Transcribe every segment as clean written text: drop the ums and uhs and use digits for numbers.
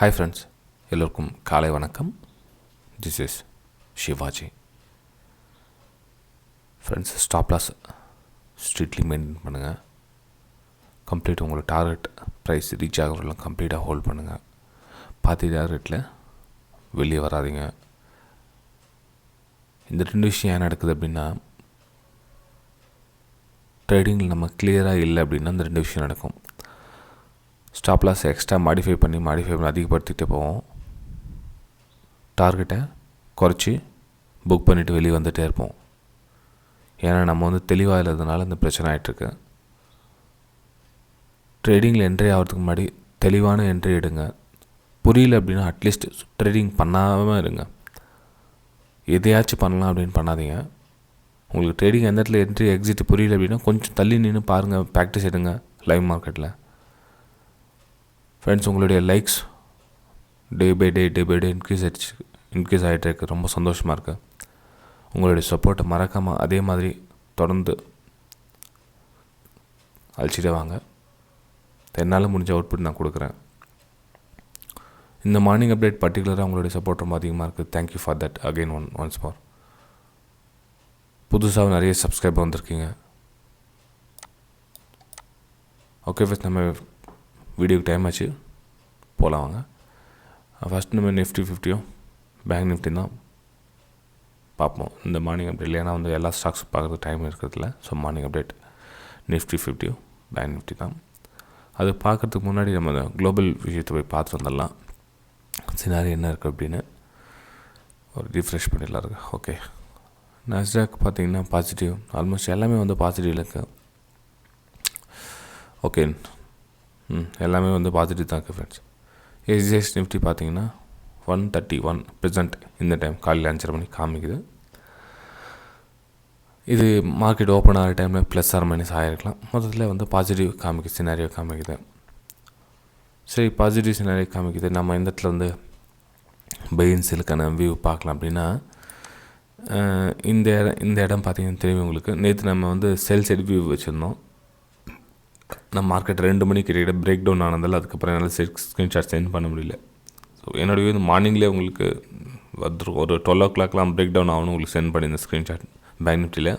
Hi friends, எல்லோருக்கும் காலை வணக்கம். This is Shivaji. Friends, stop loss strictly maintain பண்ணுங்கள். கம்ப்ளீட் உங்களோட டார்கெட் ப்ரைஸ் ரீச் ஆகிறவரெல்லாம் கம்ப்ளீட்டாக ஹோல்ட் பண்ணுங்கள். பாதி டார்கெட்டில் வெளியே வராதிங்க. இந்த ரெண்டு விஷயம் ஏன் நடக்குது அப்படின்னா, ட்ரேடிங்கில் நம்ம கிளியராக இல்லை அப்படின்னா இந்த ரெண்டு விஷயம் நடக்கும். ஸ்டாப் லாஸ் எக்ஸ்ட்ரா மாடிஃபை பண்ணி அதிகப்படுத்திகிட்டே போவோம். டார்கெட்டை குறைச்சி புக் பண்ணிவிட்டு வெளியே வந்துகிட்டே இருப்போம். ஏன்னா நம்ம தெளிவாக இல்லாததுனால இந்த பிரச்சனை ஆகிட்டுருக்கு. ட்ரேடிங்கில் என்ட்ரி ஆகிறதுக்கு முன்னாடி தெளிவான என்ட்ரி எடுங்க. புரியல அப்படின்னா அட்லீஸ்ட் ட்ரேடிங் பண்ணாமல் இருங்க. எதையாச்சும் பண்ணலாம் அப்படின்னு பண்ணாதீங்க. உங்களுக்கு ட்ரேடிங் எந்த இடத்துல என்ட்ரி எக்ஸிட் புரியல அப்படின்னா கொஞ்சம் தள்ளி நின்று பாருங்கள், ப்ராக்டிஸ் எடுங்க லைவ் மார்க்கெட்டில். ஃப்ரெண்ட்ஸ், உங்களுடைய likes day by day increase ஆகிட்டு இருக்குது. ரொம்ப சந்தோஷமாக இருக்குது. உங்களுடைய சப்போர்ட்டை மறக்காமல் அதே மாதிரி தொடர்ந்து அழிச்சிட்டே வாங்க. என்னால் முடிஞ்ச அவுட்புட் நான் கொடுக்குறேன். இந்த மார்னிங் அப்டேட் பர்டிகுலராக உங்களுடைய சப்போர்ட் ரொம்ப அதிகமாக இருக்குது. Thank you for that again once more. புதுசாக நிறைய சப்ஸ்கிரைபர் வந்திருக்கீங்க. ஓகே ஃப்ரெண்ட்ஸ், நம்ம வீடியோக்கு டைம் ஆச்சு, போகலாம் வாங்க. ஃபஸ்ட் நம்ம நிஃப்டி 50 பேங்க் நிஃப்டி தான் பார்ப்போம் இந்த மார்னிங் அப்டேட். ஏன்னா எல்லா ஸ்டாக்ஸ் பார்க்குறதுக்கு டைம் இருக்கிறதில்ல. So morning update Nifty 50 bank Nifty தான். அது பார்க்குறதுக்கு முன்னாடி நம்ம குளோபல் விஷயத்தை போய் பார்த்து வந்துடலாம். சினாரி என்ன இருக்குது அப்படின்னு ஒரு ரீஃப்ரெஷ் பண்ணிடலாம் இருக்கு. ஓகே, நாஸ்டாக் பார்த்தீங்கன்னா பாசிட்டிவ், ஆல்மோஸ்ட் எல்லாமே பாசிட்டிவில் இருக்குது. ஓகே, எல்லாமே பாசிட்டிவ் தான் இருக்குது ஃப்ரெண்ட்ஸ். எஸ்ஜிஎஸ் நிஃப்டி பார்த்தீங்கன்னா 131 ப்ரெசென்ட் இந்த டைம் காலையில் 5:30 மணிக்கு காமிக்குது. இது மார்க்கெட் ஓப்பன் ஆகிற டைமில் ப்ளஸ் ஆர் மைனஸ் ஆகிருக்கலாம். மொத்தத்தில் பாசிட்டிவ் காமிக்குது, சினாரியோ காமிக்குது. சரி, பாசிட்டிவ் சினாரியோ காமிக்குது. நம்ம இந்த இடத்துல பை அண்ட் செல்லுக்கான வியூ பார்க்கலாம் அப்படின்னா, இந்த இடம் பார்த்தீங்கன்னா தெரியும் உங்களுக்கு. நேற்று நம்ம செல் சைடு வியூ வச்சுருந்தோம். நம்ம மார்க்கெட் 2 மணிக்கு கிட்ட பிரேக் டவுன் ஆனதால் அதுக்கப்புறம் என்னால் ஸ்க்ரீன்ஷாட் சென்ட் பண்ண முடியல. ஸோ என்னுடைய மார்னிங்லேயே உங்களுக்கு ஒரு 12 o'clockலாம் பிரேக் டவுன் ஆகணும் உங்களுக்கு சென்ட் பண்ணியிருந்தேன் ஸ்க்ரீன்ஷாட். பேங்க் நிஃப்டியில்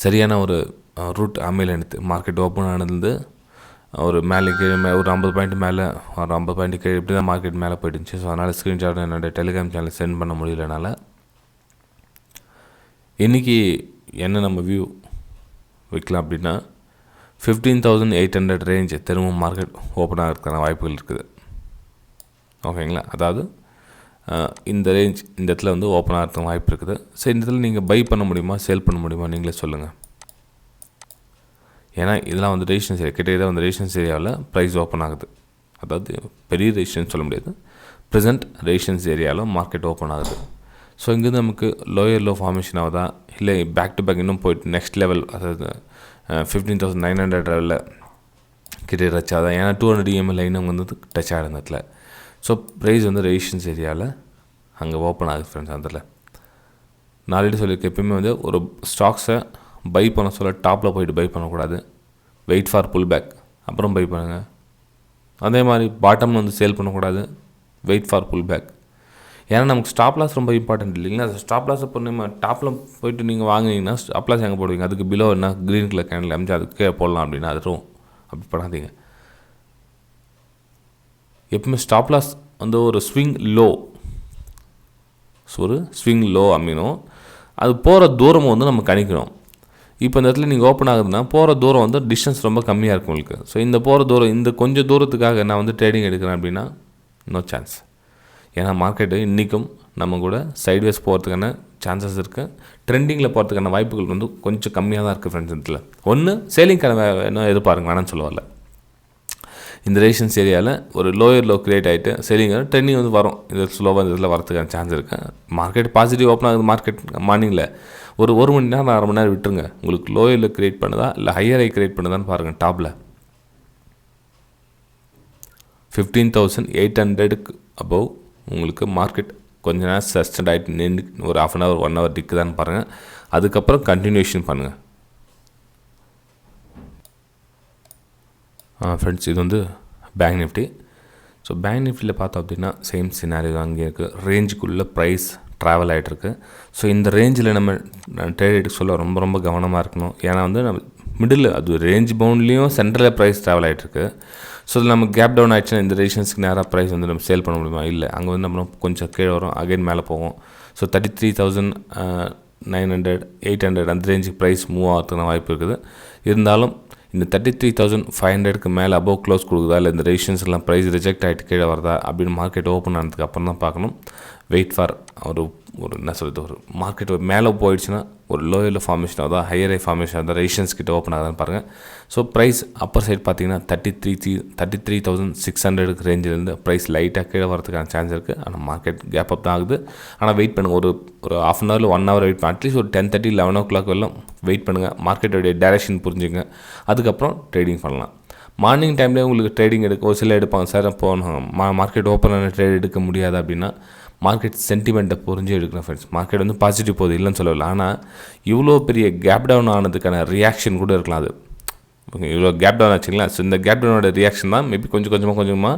சரியான ஒரு ரூட் அமையல. எடுத்து மார்க்கெட் ஓப்பன் ஆனது ஒரு மேலே கீழே ஒரு 50 பாயிண்ட் மேலே, ஒரு 50 பாயிண்ட் கீழே இப்படி தான் மார்க்கெட் மேலே போயிடுச்சு. ஸோ அதனால் ஸ்க்ரீன்ஷாட் என்னோடய டெலிகிராம் சேனலில் சென்ட் பண்ண முடியலனால இன்றைக்கி என்ன நம்ம வியூ வைக்கலாம் அப்படின்னா, 15,800 ரேஞ்ச் திரும்பவும் மார்க்கெட் ஓப்பன் ஆகிறதுக்கான வாய்ப்புகள் இருக்குது. ஓகேங்களா, அதாவது இந்த ரேஞ்ச் இந்த இடத்துல ஓப்பன் ஆகிறதுக்கு வாய்ப்பு இருக்குது. ஸோ இந்த இடத்துல நீங்கள் பை பண்ண முடியுமா, சேல் பண்ண முடியுமா, நீங்களே சொல்லுங்கள். ஏன்னா இதெல்லாம் ரெசிஸ்டன்ஸ் ஏரியா, கிட்டத்தட்ட ரெசிஸ்டன்ஸ் ஏரியாவில் ப்ரைஸ் ஓப்பன் ஆகுது. அதாவது பெரிய ரெசிஸ்டன்ஸ் சொல்ல முடியாது, ப்ரெசென்ட் ரெசிஸ்டன்ஸ் ஏரியாவில் மார்க்கெட் ஓப்பன் ஆகுது. ஸோ இங்கேருந்து நமக்கு லோயர் லோ ஃபார்மேஷன் ஆகுதா, இல்லை பேக் டு பேக் இன்னும் போய்ட்டு நெக்ஸ்ட் லெவல், அதாவது 15,900 லெவலில் கிட்டே டச் ஆகுதா. ஏன்னா 200 EMA லைன் டச் ஆகிடும் இடத்துல. ஸோ ப்ரைஸ் ரெசிஸ்டன்ஸ் ஏரியாவில் அங்கே ஓப்பன் ஆகுது ஃப்ரெண்ட்ஸ். அதில் நான் ஆல்ரெடி சொல்லியிருக்கேன், எப்பயுமே ஒரு ஸ்டாக்ஸை பை பண்ண சொல்ல டாப்பில் போய்ட்டு பை பண்ணக்கூடாது. வெயிட் ஃபார் புல் பேக், அப்புறம் பை பண்ணுங்கள். அதே மாதிரி பாட்டமில் சேல் பண்ணக்கூடாது, வெயிட் ஃபார் புல் பேக். ஏன்னா நமக்கு ஸ்டாப் லாஸ் ரொம்ப இம்பார்ட்டன்ட் இல்லைங்களா. ஸ்டாப் லாஸ் இப்போ நம்ம டாப்பில் போய்ட்டு நீங்கள் வாங்கினீங்கன்னா ஸ்டாப் லாஸ் எங்கே போடுவீங்க, அதுக்கு பிலோ என்ன க்ரீன் கலர் கேண்டில் அமைச்சு அதுக்கே போடலாம் அப்படின்னா அதுவும் அப்படி பண்ணாதீங்க. எப்பவுமே ஸ்டாப் லாஸ் ஒரு ஸ்விங் லோ, அமையணும். அது போகிற தூரம் நம்ம கணிக்கணும். இப்போ இந்த இடத்துல நீங்கள் ஓப்பன் ஆகுதுன்னா போகிற தூரம் டிஸ்டன்ஸ் ரொம்ப கம்மியாக இருக்கும் உங்களுக்கு. ஸோ இந்த போகிற தூரம், இந்த கொஞ்சம் தூரத்துக்காக நான் ட்ரேடிங் எடுக்கிறேன் அப்படின்னா நோ சான்ஸ். ஏன்னா மார்க்கெட்டு இன்றைக்கும் நம்ம கூட சைட்வேஸ் போகிறதுக்கான சான்சஸ் இருக்குது. ட்ரெண்டிங்கில் போகிறதுக்கான வாய்ப்புகள் கொஞ்சம் கம்மியாக தான் இருக்குது ஃப்ரெண்ட்ஸ். இதில் ஒன்று சேலிங்கான என்ன எதிர்பாருங்க, வேணான்னு சொல்ல வரல. இந்த ரெசிஸ்டன்ஸ் ஏரியாவில் ஒரு லோயர் லோ கிரியேட் ஆகிட்டு செல்லிங் ட்ரெண்டிங் வரும். இது ஸ்லோவாக இந்த இதில் வரதுக்கான சான்ஸ் இருக்குது. மார்க்கெட் பாசிட்டிவ் ஓப்பன் ஆகுது. மார்க்கெட் மார்னிங்கில் ஒரு 1 மணி நேரம் 1/2 மணி நேரம் விட்டுருங்க. உங்களுக்கு லோயரில் கிரியேட் பண்ணுதா இல்லை ஹையர் கிரியேட் பண்ணுதான்னு பாருங்கள். டாப்பில் 15,800க்கு அபவ் உங்களுக்கு மார்க்கெட் கொஞ்ச நேரம் சஸ்டெண்ட் ஆகிட்டு நின்று ஒரு 1/2 அன் ஹவர் 1 ஹவர் நிற்குதான்னு பாருங்கள். அதுக்கப்புறம் கண்டினியூஷன் பண்ணுங்கள் ஃப்ரெண்ட்ஸ். இது bank Nifty. So so bank நிஃப்டியில் பார்த்தோம் அப்படின்னா சேம் சினாரியோ தான் அங்கே இருக்குது. ரேஞ்சுக்குள்ளே ப்ரைஸ் ட்ராவல் ஆகிட்டுருக்கு. ஸோ இந்த ரேஞ்சில் நம்ம ட்ரேட் எடுக்க சொல்ல ரொம்ப ரொம்ப கவனமாக இருக்கணும். ஏன்னா வந்து நம்ம மிடில் அது ரேஞ்ச் பவுண்ட்லேயும் சென்டரில் ப்ரைஸ் ட்ராவல் ஆகிட்டுருக்கு. ஸோ இதில் நம்ம கேப் டவுன் ஆகிடுச்சுன்னா இந்த ரேஷன்ஸ்க்கு நேராக ப்ரைஸ் வந்து நம்ம சேல் பண்ண முடியுமா? இல்லை, அங்கே வந்து நம்ம கொஞ்சம் கீழே வரும், அகைன் மேலே போகும். ஸோ 33,900 800 அந்த ரேஞ்சுக்கு ப்ரைஸ் மூவ் ஆகிறதுக்கான வாய்ப்பு இருக்குது. இருந்தாலும் இந்த 33,500க்கு மேலே அபோவ் க்ளோஸ் கொடுக்குதா, இல்லை இந்த ரேஷன்ஸ்லாம் ப்ரைஸ் ரிஜெக்ட் ஆகிட்டு கீழே வருதா அப்படின்னு மார்க்கெட் ஓப்பன் ஆனதுக்கு அப்புறம் தான் பார்க்கணும். வெயிட் ஃபார் ஒரு என்ன சொல்கிறது, ஒரு மார்க்கெட் மேலே போயிடுச்சுன்னா ஒரு லோயரில் ஃபார்மேஷன் ஆகுதா, ஹையர் ஃபார்மேஷன் ஆகுதா, ரேஷன்ஸ் கிட்ட ஓப்பன் ஆகுதான்னு பாருங்கள். ஸோ ப்ரைஸ் அப்பர் சைட் பார்த்தீங்கன்னா 33,600 ரேஞ்சிலேருந்து ப்ரைஸ் லைட்டாக கீழே வரதுக்கான சான்ஸ் இருக்குது. ஆனால் மார்க்கெட் கேப் அப் தான் ஆகுது. ஆனால் வெயிட் பண்ணுங்கள், ஒரு ஹாஃப் அன் ஹவரில் 1 ஹவர் வெயிட் பண்ண, அட்லீஸ்ட் ஒரு 10:30 11 o'clock வரலாம் வெயிட் பண்ணுங்கள். மார்க்கெட்டோடைய டைரக்ஷன் புரிஞ்சுங்க, அதுக்கப்புறம் ட்ரேடிங் பண்ணலாம். மார்னிங் டைம்லேயே உங்களுக்கு ட்ரேடிங் ஒரு சில எடுப்பாங்க. சார் அப்போ மார்க்கெட் ஓப்பன் ஆன ட்ரேட் எடுக்க முடியாது அப்படின்னா மார்க்கெட் சென்டிமெண்ட்டை புரிஞ்சு எடுக்கணும் ஃப்ரெண்ட்ஸ். மார்க்கெட் வந்து பாசிட்டிவ் போகுது இல்லைன்னு சொல்லலை, ஆனால் இவ்வளோ பெரிய கேப் டவுன் ஆனதுக்கான ரியாக்ஷன் கூட இருக்கலாம். அது இவ்வளோ கேப் டவுன் ஆச்சுங்களா. ஸோ இந்த கேப் டவுனோட ரியாக்ஷன் தான் மேபி கொஞ்சமாக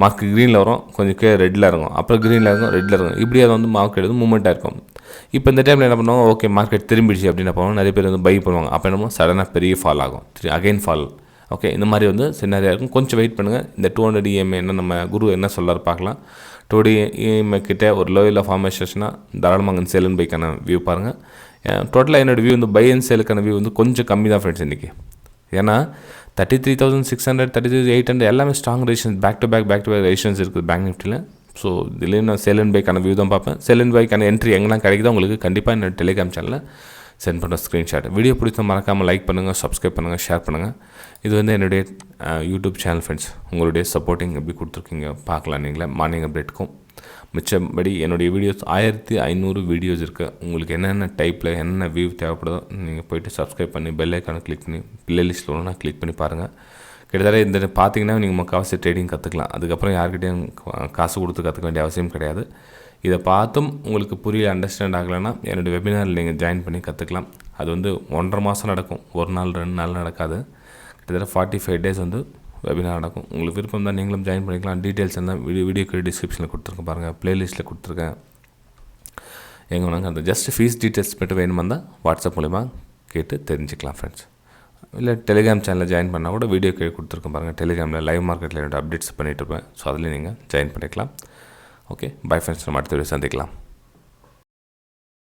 மார்க்கெட் க்ரீனில் வரும், கொஞ்சம் ரெட்டில் இருக்கும், அப்புறம் க்ரீனில் இருக்கும், ரெட்டில் இருக்கும், இப்படி அது வந்து மார்க்கெட் வந்து மூவ்மெண்ட்டாக இருக்கும். இப்போ இந்த டைமில் என்ன பண்ணுவாங்க, ஓகே மார்க்கெட் திரும்பிடுச்சு அப்படின்னு போவாங்க, நிறைய பேர் வந்து பை பண்ணுவாங்க. அப்போ என்னமோ சடனாக பெரிய ஃபால் ஆகும், அகைன் ஃபால். ஓகே, இந்த மாதிரி வந்து சின்னதாக இருக்கும். கொஞ்சம் வெயிட் பண்ணுங்கள். இந்த 200 EMA என்ன நம்ம குரு என்ன சொல்கிறார் பார்க்கலாம். 200 EMA கிட்டே ஒரு லோயில் ஃபார்மேஷன்னா தாராளமாக அங்கே சேல் அண்ட் பைக்கான வியூ பாருங்கள். டோட்டலாக என்னோடய வியூ வந்து பை அண்ட் சேலுக்கான வியூ வந்து கொஞ்சம் கம்மி தான் ஃப்ரெண்ட்ஸ் இன்றைக்கி. ஏன்னா 33,600 33,800 எல்லாமே strong rations, back to back rations இருக்குது பேங்க் நிஃப்டியில். ஸோ இதுலேயும் நான் சேல் அண்ட் பைக்கான வியூ தான் பார்ப்பேன். சேல் அண்ட் பைக்கான என்ட்ரி எங்கெல்லாம் கிடைக்குதோ உங்களுக்கு கண்டிப்பாக என்னோட டெலிகிராம் சேனலில் சென்ட் பண்ணுற ஸ்க்ரீன்ஷாட். வீடியோ பிடிச்ச மறக்காமல் லைக் பண்ணுங்கள், சப்ஸ்கிரைப் பண்ணுங்கள், ஷேர் பண்ணுங்கள். இது வந்து என்னுடைய யூடியூப் சேனல் ஃப்ரெண்ட்ஸ். உங்களுடைய சப்போர்ட்டிங் எப்படி கொடுத்துருக்கீங்க பார்க்கலாம். நீங்களே மார்னிங் அப்டேட்டுக்கும் மிச்சபடி என்னுடைய வீடியோஸ் 1500 வீடியோஸ் இருக்குது. உங்களுக்கு என்னென்ன டைப்பில் என்னென்ன வியூ தேவைப்படுதோ நீங்கள் போய்ட்டு சப்ஸ்கிரைப் பண்ணி பெல் ஐக்கானை கிளிக் பண்ணி ப்ளேலிஸ்ட்டில் ஒன்றா கிளிக் பண்ணி பாருங்கள். கிட்டத்தட்ட இந்த பார்த்தீங்கன்னா நீங்கள் முக்கால்வாசி ட்ரேடிங் கற்றுக்கலாம். அதுக்கப்புறம் யார்கிட்டையும் காசு கொடுத்து கற்றுக்க வேண்டிய அவசியம் கிடையாது. இதை பார்த்தும் உங்களுக்கு புரிய அண்டர்ஸ்டாண்ட் ஆகலைன்னா என்னுடைய வெபினாரில் நீங்கள் ஜாயின் பண்ணி கற்றுக்கலாம். அது வந்து 1.5 மாதம் நடக்கும், 1 நாள் 2 நாள் நடக்காது. கிட்டத்தட்ட 45 days வந்து வெபினார் நடக்கும். உங்களுக்கு விருப்பம் தான் நீங்களும் ஜாயின் பண்ணிக்கலாம். டீட்டெயில்ஸ் எல்லாம் வீடியோக்கு டிஸ்கிரிப்ஷனில் கொடுத்துருக்கேன் பாருங்கள், ப்ளேலிஸ்ட்டில் கொடுத்துருக்கேன். எங்கே வேணாங்க அந்த ஜஸ்ட் ஃபீஸ் டீட்டெயில்ஸ் மட்டும் வேணுமா தான் வாட்ஸ்அப் மூலிமா கேட்டு தெரிஞ்சுக்கலாம் ஃப்ரெண்ட்ஸ். இல்லை டெலிகிராம் சேனலில் ஜாயின் பண்ணால் கூட வீடியோ கீழே கொடுத்துருக்கேன் பாருங்கள். டெலிகிராமில் லைவ் மார்க்கெட்டில் என்னோட அப்டேட்ஸ் பண்ணிகிட்டு இருப்பேன். ஸோ அதில் நீங்கள் ஜாயின் பண்ணிக்கலாம். ஓகே, பை ஃப்ரெண்ட்ஸ், நம்ம அடுத்த வீடியோ சந்திக்கலாம்.